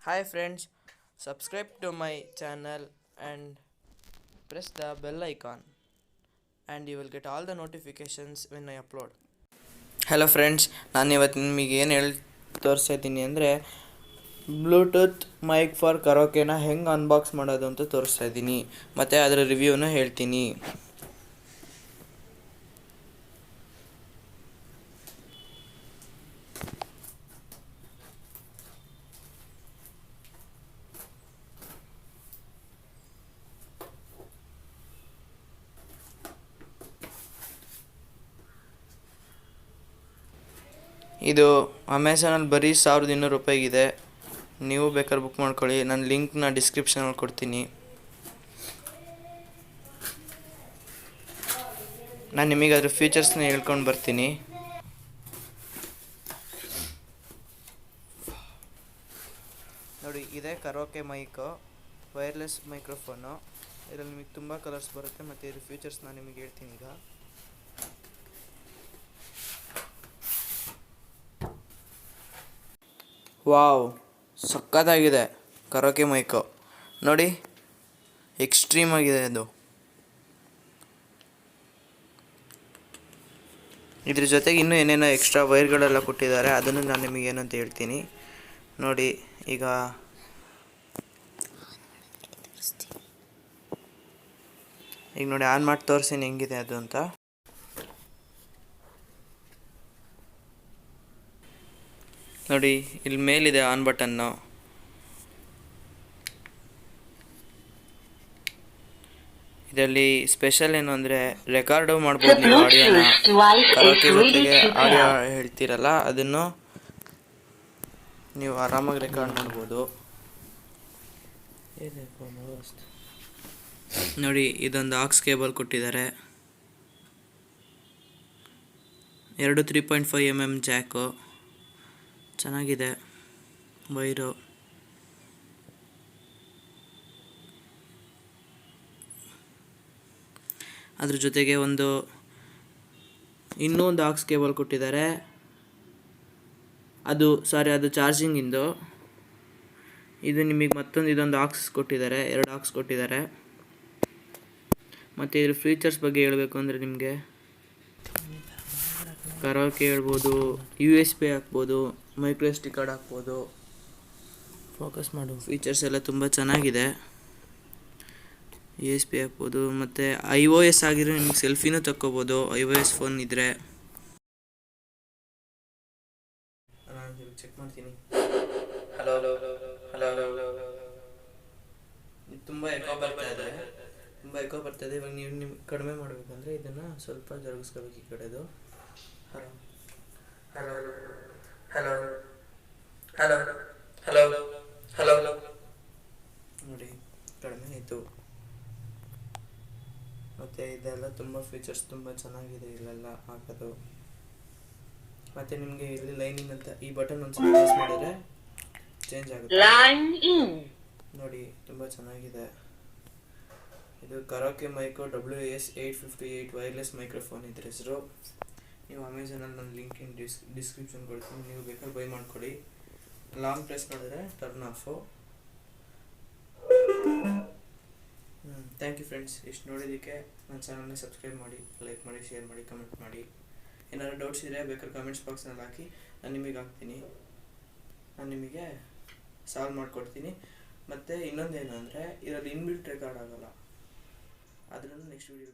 Hi friends, subscribe to my channel and press the bell icon and you will get all the notifications when I upload. Hello friends, ನಾನು ಇವತ್ತು ನಿಮಗೆ ಏನು ತೋರಿಸ್ತಾ ಇದ್ದೀನಿ ಅಂದರೆ Bluetooth mic for ಕರೋಕೆನ ಹೆಂಗೆ unbox ಮಾಡೋದು ಅಂತ ತೋರಿಸ್ತಾ ಇದ್ದೀನಿ ಮತ್ತು ಅದರ ರಿವ್ಯೂನ ಹೇಳ್ತೀನಿ. ಇದು ಅಮೆಝಾನಲ್ಲಿ ಬರೀ 1200 ರೂಪಾಯಿಗಿದೆ. ನೀವು ಬೇಕಾದ್ರೆ ಬುಕ್ ಮಾಡ್ಕೊಳ್ಳಿ. ನಾನು ಲಿಂಕ್ನ ಡಿಸ್ಕ್ರಿಪ್ಷನಲ್ಲಿ ಕೊಡ್ತೀನಿ. ನಾನು ನಿಮಗೆ ಅದ್ರ ಫೀಚರ್ಸ್ನ ಹೇಳ್ಕೊಂಡು ಬರ್ತೀನಿ. ನೋಡಿ, ಇದೇ ಕರೋಕೆ ಮೈಕು, ವೈರ್ಲೆಸ್ ಮೈಕ್ರೋಫೋನು. ಇದರಲ್ಲಿ ನಿಮಗೆ ತುಂಬ ಕಲರ್ಸ್ ಬರುತ್ತೆ ಮತ್ತು ಇದ್ರ ಫೀಚರ್ಸ್ ನಾನು ನಿಮಗೆ ಹೇಳ್ತೀನಿ ಈಗ. ವಾವ್, ಸಕ್ಕತ್ತಾಗಿದೆ ಕರೋಕೆ ಮೈಕು. ನೋಡಿ, ಎಕ್ಸ್ಟ್ರೀಮ್ ಆಗಿದೆ ಅದು. ಇದ್ರ ಜೊತೆಗೆ ಇನ್ನೂ ಏನೇನೋ ಎಕ್ಸ್ಟ್ರಾ ವೈರ್ಗಳೆಲ್ಲ ಕೊಟ್ಟಿದ್ದಾರೆ, ಅದನ್ನು ನಾನು ನಿಮಗೆ ಏನಂತ ಹೇಳ್ತೀನಿ. ನೋಡಿ, ಈಗ ನೋಡಿ ಆನ್ ಮಾಡಿ ತೋರಿಸ್ತೀನಿ ಹೆಂಗಿದೆ ಅದು ಅಂತ. ನೋಡಿ, ಇಲ್ಲಿ ಮೇಲಿದೆ ಆನ್ ಬಟನ್ನು. ಇದರಲ್ಲಿ ಸ್ಪೆಷಲ್ ಏನು ಅಂದರೆ ರೆಕಾರ್ಡು ಮಾಡ್ಬೋದು ನೀವು ಆಡಿಯೋನ. ಕರೋಕೆ ಜೊತೆಗೆ ಆಡಿಯೋ ಹೇಳ್ತೀರಲ್ಲ, ಅದನ್ನು ನೀವು ಆರಾಮಾಗಿ ರೆಕಾರ್ಡ್ ಮಾಡ್ಬೋದು. ನೋಡಿ, ಇದೊಂದು ಆಕ್ಸ್ ಕೇಬಲ್ ಕೊಟ್ಟಿದ್ದಾರೆ. 2 3.5 mm ಜಾಕು, ಚೆನ್ನಾಗಿದೆ ವೈರು. ಅದ್ರ ಜೊತೆಗೆ ಇನ್ನೂ ಒಂದು ಆಕ್ಸ್ ಕೇಬಲ್ ಕೊಟ್ಟಿದ್ದಾರೆ. ಅದು ಚಾರ್ಜಿಂಗಿಂದು. ಇದು ನಿಮಗೆ ಇದೊಂದು ಆಕ್ಸ್ ಕೊಟ್ಟಿದ್ದಾರೆ, 2 ಆಕ್ಸ್ ಕೊಟ್ಟಿದ್ದಾರೆ. ಮತ್ತು ಇದ್ರ ಫೀಚರ್ಸ್ ಬಗ್ಗೆ ಹೇಳಬೇಕು ಅಂದರೆ ನಿಮಗೆ ಕರೋಕೆ ಹೇಳ್ಬೋದು, USB ಹಾಕ್ಬೋದು, ಮೈಕ್ರೋ SD ಕಾರ್ಡ್ ಹಾಕ್ಬೋದು. ಫೋಕಸ್ ಮಾಡು. ಫೀಚರ್ಸ್ ಎಲ್ಲ ತುಂಬ ಚೆನ್ನಾಗಿದೆ. USB ಹಾಕ್ಬೋದು ಮತ್ತು iOS ಆಗಿರೋ ನಿಮಗೆ ಸೆಲ್ಫಿನೂ ತಕ್ಕೋಬೋದು, iOS ಫೋನ್ ಇದ್ದರೆ. ಚೆಕ್ ಮಾಡ್ತೀನಿ. Hello hello hello hello hello. ತುಂಬ ಎಕೋ ಬರ್ತಾ ಇದೆ. ಇವಾಗ ನೀವು ಕಡಿಮೆ ಮಾಡಬೇಕಂದ್ರೆ ಇದನ್ನು ಸ್ವಲ್ಪ ಜರುಗಿಸ್ಕೋಬೇಕು ಈ ಕಡೆದು. Hello hello hello hello hello hello hello. ನೋಡಿ, ಕಡಿಮೆ ಆಯಿತು. ಮತ್ತು ಇದೆಲ್ಲ ತುಂಬ ಫೀಚರ್ಸ್ ತುಂಬ ಚೆನ್ನಾಗಿದೆ ಇಲ್ಲೆಲ್ಲ ಹಾಕೋದು. ಮತ್ತು ನಿಮಗೆ ಇಲ್ಲಿ ಲೈನಿಂಗ್ ಅಂತ ಈ ಬಟನ್ ಒಂದು ಪ್ರೆಸ್ ಮಾಡಿದ್ರೆ ಚೇಂಜ್ ಆಗುತ್ತೆ. ನೋಡಿ, ತುಂಬ ಚೆನ್ನಾಗಿದೆ. ಇದು karaoke Mico WS858 wireless microphone ಇದ್ರ ಹೆಸರು. ನೀವು ಅಮೆಝಾನಲ್ಲಿ ನಾನು ಲಿಂಕ್ ಡಿಸ್ಕ್ರಿಪ್ಷನ್ ಕೊಡ್ತೀನಿ, ನೀವು ಬೇಕಾದ್ರೆ ಬೈ ಮಾಡ್ಕೊಳ್ಳಿ. ಲಾಂಗ್ ಪ್ರೆಸ್ ಮಾಡಿದ್ರೆ turn off. Thank you friends. ಇಷ್ಟು ನೋಡಿದ್ದಕ್ಕೆ ನನ್ನ ಚಾನಲ್ನ ಸಬ್ಸ್ಕ್ರೈಬ್ ಮಾಡಿ, ಲೈಕ್ ಮಾಡಿ, ಶೇರ್ ಮಾಡಿ, ಕಮೆಂಟ್ ಮಾಡಿ. ಏನಾದ್ರು ಡೌಟ್ಸ್ ಇದ್ದರೆ ಬೇಕಾದ್ರೆ ಕಮೆಂಟ್ಸ್ ಬಾಕ್ಸ್ನಲ್ಲಿ ಹಾಕಿ, ನಾನು ನಿಮಗೆ ಹಾಕ್ತೀನಿ. ನಾನು ನಿಮಗೆ ಸಾಲ್ವ್ ಮಾಡಿಕೊಡ್ತೀನಿ. ಮತ್ತು ಇನ್ನೊಂದೇನು ಅಂದರೆ ಇದರಲ್ಲಿ ಇನ್ಬಿಲ್ಟ್ ರೆಕಾರ್ಡ್ ಆಗೋಲ್ಲ. ಅದನ್ನು ನೆಕ್ಸ್ಟ್ ವೀಡಿಯೋ